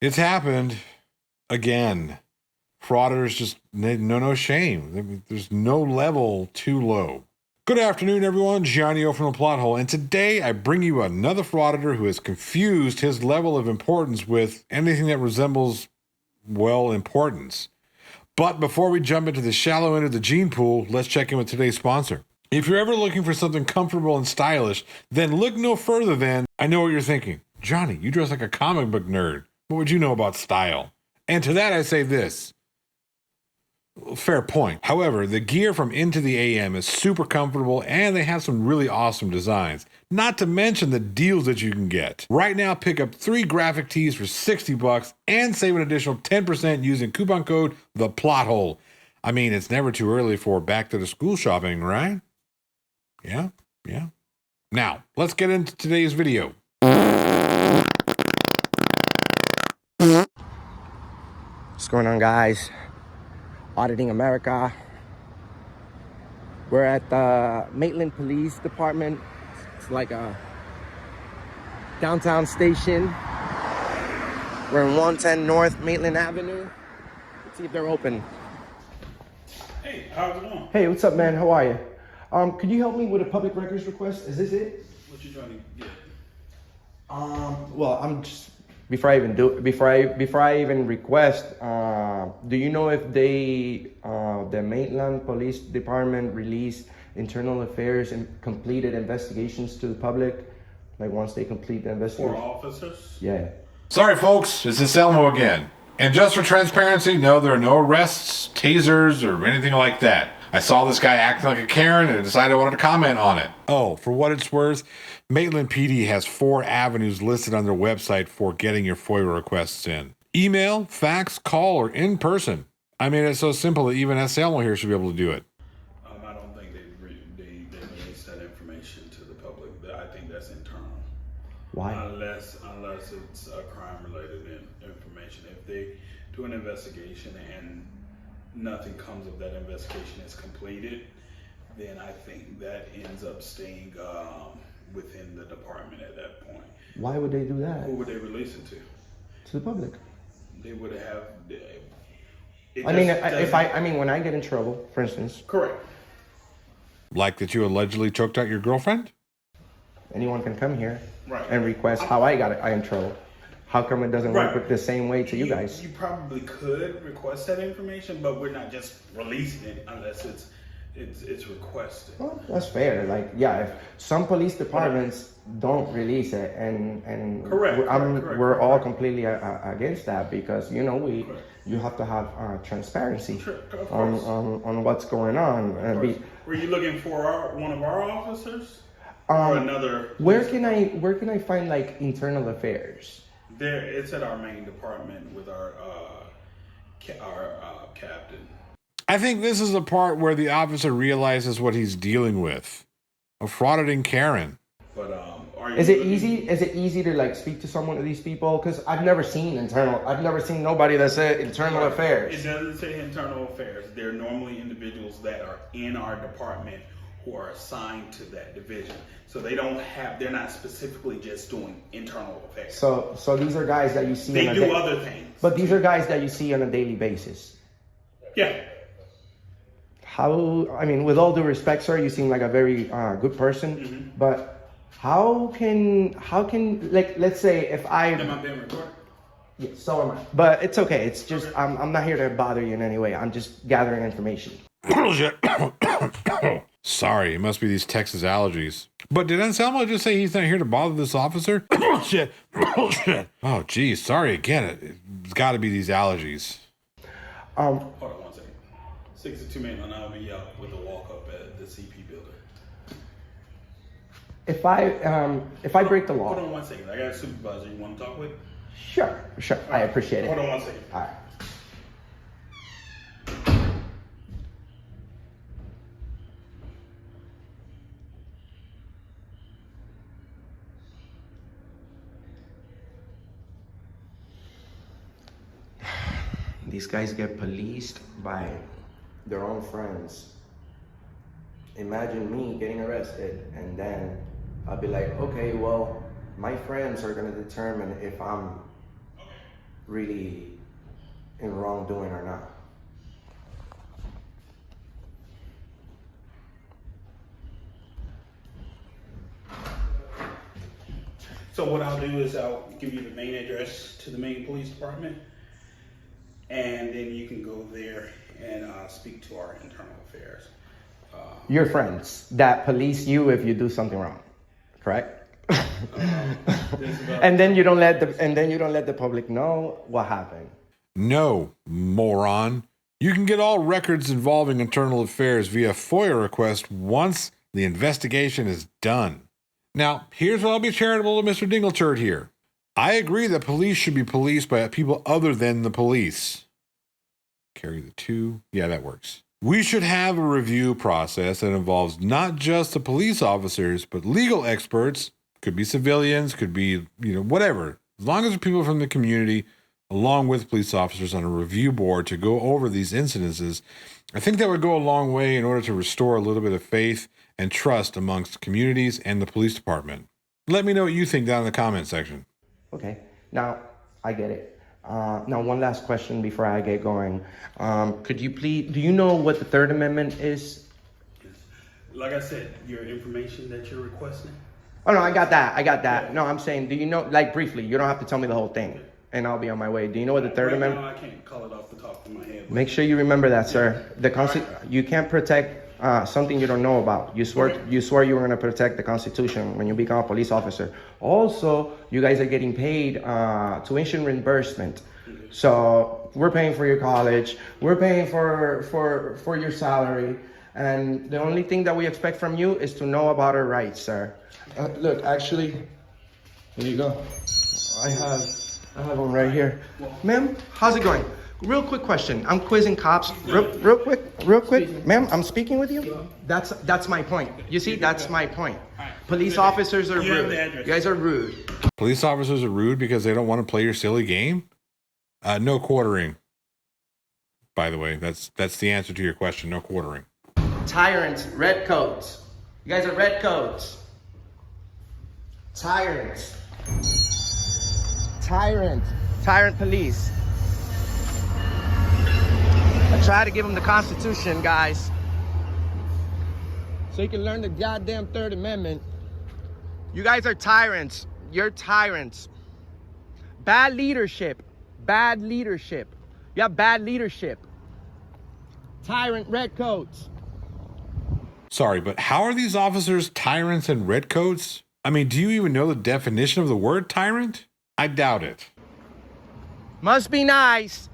It's happened again. Frauditors just no shame. There's no level too low. Good afternoon, everyone. Johnny O from the Plot Hole, and today I bring you another frauditor who has confused his level of importance with anything that resembles, well, importance. But before we jump into the shallow end of the gene pool, let's check in with today's sponsor. If you're ever looking for something comfortable and stylish, then look no further than, I know what you're thinking. Johnny, you dress like a comic book nerd. What would you know about style? And to that I say this. Fair point. However, the gear from Into the AM is super comfortable and they have some really awesome designs. Not to mention the deals that you can get. Right now, pick up 3 graphic tees for $60 and save an additional 10% using coupon code THEPLOTHOLE. I mean, it's never too early for back to the school shopping, right? Yeah. Now, let's get into today's video. What's going on, guys? Auditing America. We're at the Maitland Police Department. It's like a downtown station. We're in 110 North Maitland Avenue. Let's see if they're open. Hey, how's it going? Hey, what's up, man? How are you? Could you help me with a public records request? Is this it? What you trying to get? Well, I'm just before I even request. Do you know if the Maitland Police Department released internal affairs and completed investigations to the public? Like once they complete the investigation. For officers? Yeah. Sorry, folks, this is Elmo again. And just for transparency, no, there are no arrests, tasers, or anything like that. I saw this guy acting like a Karen and decided I wanted to comment on it. Oh, for what it's worth, Maitland PD has 4 avenues listed on their website for getting your FOIA requests in. Email, fax, call, or in person. I mean, it's so simple that even SLMO here should be able to do it. I don't think they release that information to the public. I think that's internal. Why? Unless it's a crime-related information. If they do an investigation and nothing comes of that investigation is completed, then I think that ends up staying within the department at that point. Why would they do that? Who would they release it to? To the public. They would have. When I get in trouble, for instance. Correct. Like that you allegedly choked out your girlfriend? Anyone can come here Right. and request how I got in trouble. How come it doesn't work with the same way to you guys? You probably could request that information, but we're not just releasing it unless it's requested. Well, that's fair. Like, yeah, if some police departments don't release it, and we're all completely against that because you have to have transparency on what's going on. Were you looking for one of our officers or another? Where can I find like internal affairs? There, it's at our main department with our captain. I think this is the part where the officer realizes what he's dealing with. A frauditing Karen. But Is it easy to like speak to someone of these people? Because I've never seen nobody that said internal affairs. It doesn't say internal affairs. They're normally individuals that are in our department who are assigned to that division. So they're not specifically just doing internal affairs. So these are guys that you see. They do other things. But these are guys that you see on a daily basis. Yeah. With all due respect, sir, you seem like a very good person. Mm-hmm. But how can like, let's say if Am I being recorded? Yeah, so am I. But it's okay. It's just okay. I'm not here to bother you in any way. I'm just gathering information. Sorry, it must be these Texas allergies. But did Anselmo just say he's not here to bother this officer? Bullshit. Oh, geez. Sorry again. It's got to be these allergies. Hold on 1 second. 62 Maitland Avenue with a walk up at the CP building. If I break the law. Hold on 1 second. I got a supervisor you want to talk with? Sure. I appreciate it. Hold on 1 second. All right. These guys get policed by their own friends. Imagine me getting arrested and then I'll be like, okay, well, my friends are gonna determine if I'm really in wrongdoing or not. So what I'll do is I'll give you the main address to the main police department, and then you can go there and speak to our internal affairs. Your friends that police you if you do something wrong, correct? And then you don't let the public know what happened. No, moron. You can get all records involving internal affairs via FOIA request once the investigation is done. Now, here's what I'll be charitable to Mr. Dingleturd here. I agree that police should be policed by people other than the police. Carry the two. Yeah, that works. We should have a review process that involves not just the police officers, but legal experts. Could be civilians, could be, whatever. As long as there are people from the community, along with police officers on a review board to go over these incidences, I think that would go a long way in order to restore a little bit of faith and trust amongst communities and the police department. Let me know what you think down in the comment section. Okay, now I get it. Now, one last question before I get going. Could you please, do you know what the Third Amendment is? Like I said, your information that you're requesting. Oh, no, I got that. Yeah. No, I'm saying, do you know, like briefly, you don't have to tell me the whole thing, and I'll be on my way. Do you know what the Third Amendment? No, I can't call it off the top of my head. Make sure you remember that, sir. You can't protect something you don't know about. You swore you were going to protect the Constitution when you become a police officer. Also, you guys are getting paid tuition reimbursement. So we're paying for your college. We're paying for your salary. And the only thing that we expect from you is to know about our rights, sir. Look, actually, here you go. I have one right here. Ma'am, how's it going? Real quick question. I'm quizzing cops. Real quick. Ma'am, I'm speaking with you. That's my point. You see, that's my point. Police officers are rude. You guys are rude. Police officers are rude because they don't want to play your silly game? No quartering. By the way, that's the answer to your question. No quartering. Tyrants, redcoats. You guys are redcoats. Tyrants. Tyrant police. I try to give them the Constitution, guys, so you can learn the goddamn Third Amendment. You guys are tyrants. You're tyrants. Bad leadership. You have bad leadership. Tyrant redcoats. Sorry, but how are these officers tyrants and redcoats? I mean, do you even know the definition of the word tyrant? I doubt it. Must be nice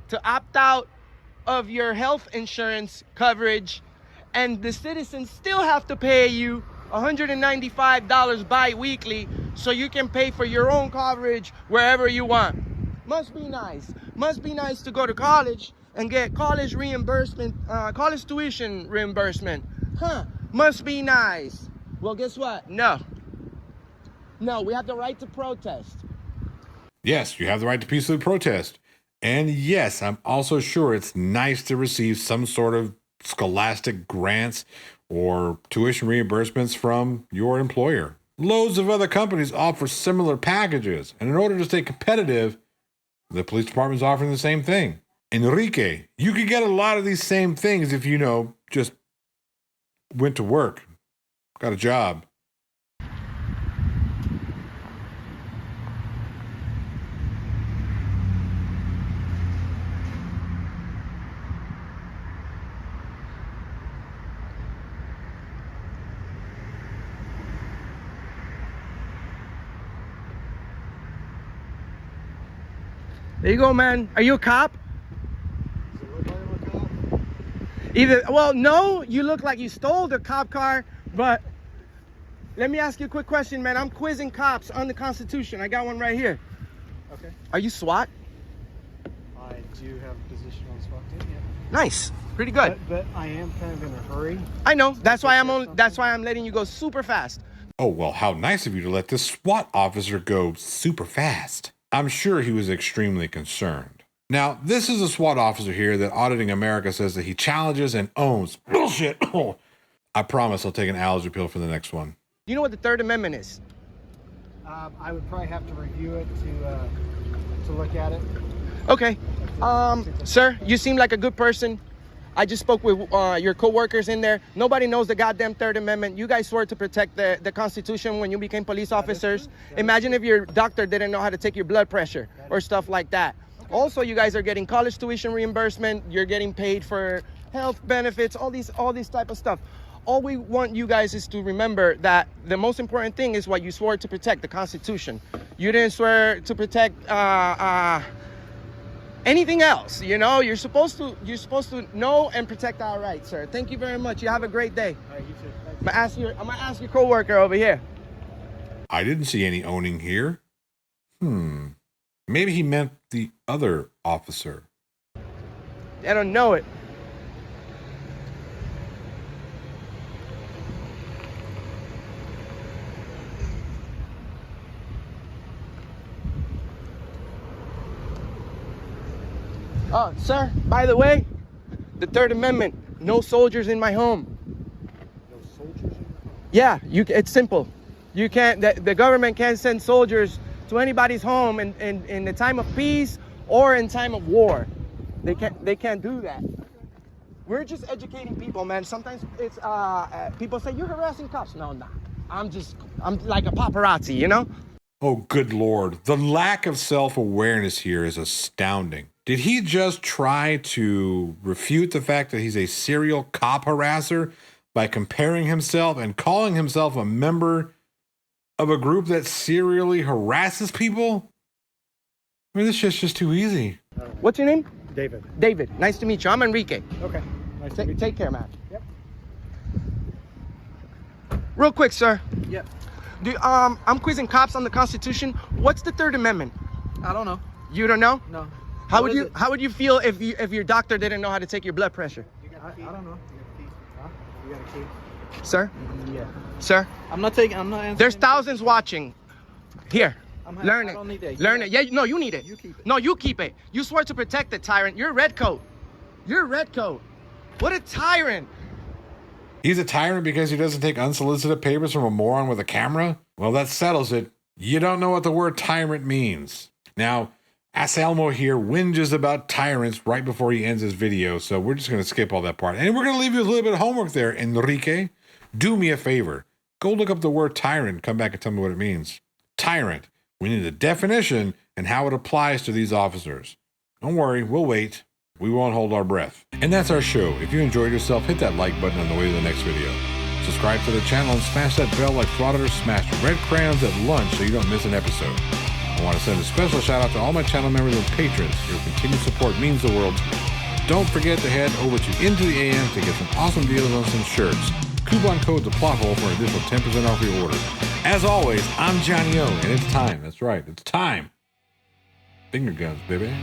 to opt out of your health insurance coverage, and the citizens still have to pay you $195 bi-weekly so you can pay for your own coverage wherever you want. Must be nice to go to college and get college reimbursement, college tuition reimbursement. Must be nice. Well, guess what? No, we have the right to protest. Yes, you have the right to peacefully protest. And yes, I'm also sure it's nice to receive some sort of scholastic grants or tuition reimbursements from your employer. Loads of other companies offer similar packages, and in order to stay competitive, the police department is offering the same thing. Enrique, you could get a lot of these same things if you just went to work, got a job. There you go, man. Are you a cop? No, you look like you stole the cop car, but let me ask you a quick question, man. I'm quizzing cops on the Constitution. I got one right here. Okay. Are you SWAT? I do have a position on SWAT team, yeah. Nice. Pretty good. But I am kind of in a hurry. I know. That's why I'm letting you go super fast. Oh, well, how nice of you to let this SWAT officer go super fast. I'm sure he was extremely concerned. Now, this is a SWAT officer here that Auditing America says that he challenges and owns. Bullshit. I promise I'll take an allergy pill for the next one. You know what the Third Amendment is? I would probably have to review it to look at it. Okay. Sir, you seem like a good person. I just spoke with your co-workers in there. Nobody knows the goddamn Third Amendment. You guys swore to protect the Constitution when you became police officers. Imagine if your doctor didn't know how to take your blood pressure or stuff like that. Okay. Also, you guys are getting college tuition reimbursement. You're getting paid for health benefits, all these type of stuff. All we want you guys is to remember that the most important thing is what you swore to protect, the Constitution. You didn't swear to protect anything else. You know, you're supposed to know and protect our rights, sir. Thank you very much. You have a great day. All right, you too. Thanks. I'm gonna ask your coworker over here. I didn't see any owning here. Maybe he meant the other officer. I don't know it. Sir, by the way, the Third Amendment, no soldiers in my home. No soldiers in the home? Yeah, it's simple. You can't, the government can't send soldiers to anybody's home in the time of peace or in time of war. They can't do that. We're just educating people, man. Sometimes it's, people say, you're harassing cops. No, I'm not. I'm like a paparazzi, you know? Oh, good Lord. The lack of self-awareness here is astounding. Did he just try to refute the fact that he's a serial cop harasser by comparing himself and calling himself a member of a group that serially harasses people? I mean, this shit's just too easy. What's your name? David. David. Nice to meet you. I'm Enrique. Okay. Nice to meet you. Take care, man. Yep. Real quick, sir. Yep. I'm quizzing cops on the Constitution. What's the Third Amendment? I don't know. You don't know? No. How would you feel if your doctor didn't know how to take your blood pressure? I don't know. Huh? You got a key? Sir? Yeah. Sir? I'm not answering. There's thousands watching. Here. Learn I it. don't need that. Learn it. Yeah, no, you need it. You keep it. No, you keep it. You swore to protect the tyrant. You're a red coat. You're a red coat. What a tyrant. He's a tyrant because he doesn't take unsolicited papers from a moron with a camera? Well, that settles it. You don't know what the word tyrant means. Now, Anselmo here whinges about tyrants right before he ends his video, so we're just going to skip all that part. And we're going to leave you with a little bit of homework there, Enrique. Do me a favor. Go look up the word tyrant and come back and tell me what it means. Tyrant. We need a definition and how it applies to these officers. Don't worry, we'll wait. We won't hold our breath. And that's our show. If you enjoyed yourself, hit that like button on the way to the next video. Subscribe to the channel and smash that bell like Frauditors smashed red crayons at lunch so you don't miss an episode. I want to send a special shout out to all my channel members and patrons. Your continued support means the world to me. Don't forget to head over to Into the AM to get some awesome deals on some shirts. Coupon code the plot hole for an additional 10% off your order. As always, I'm Johnny O, and it's time. That's right, it's time. Finger guns, baby.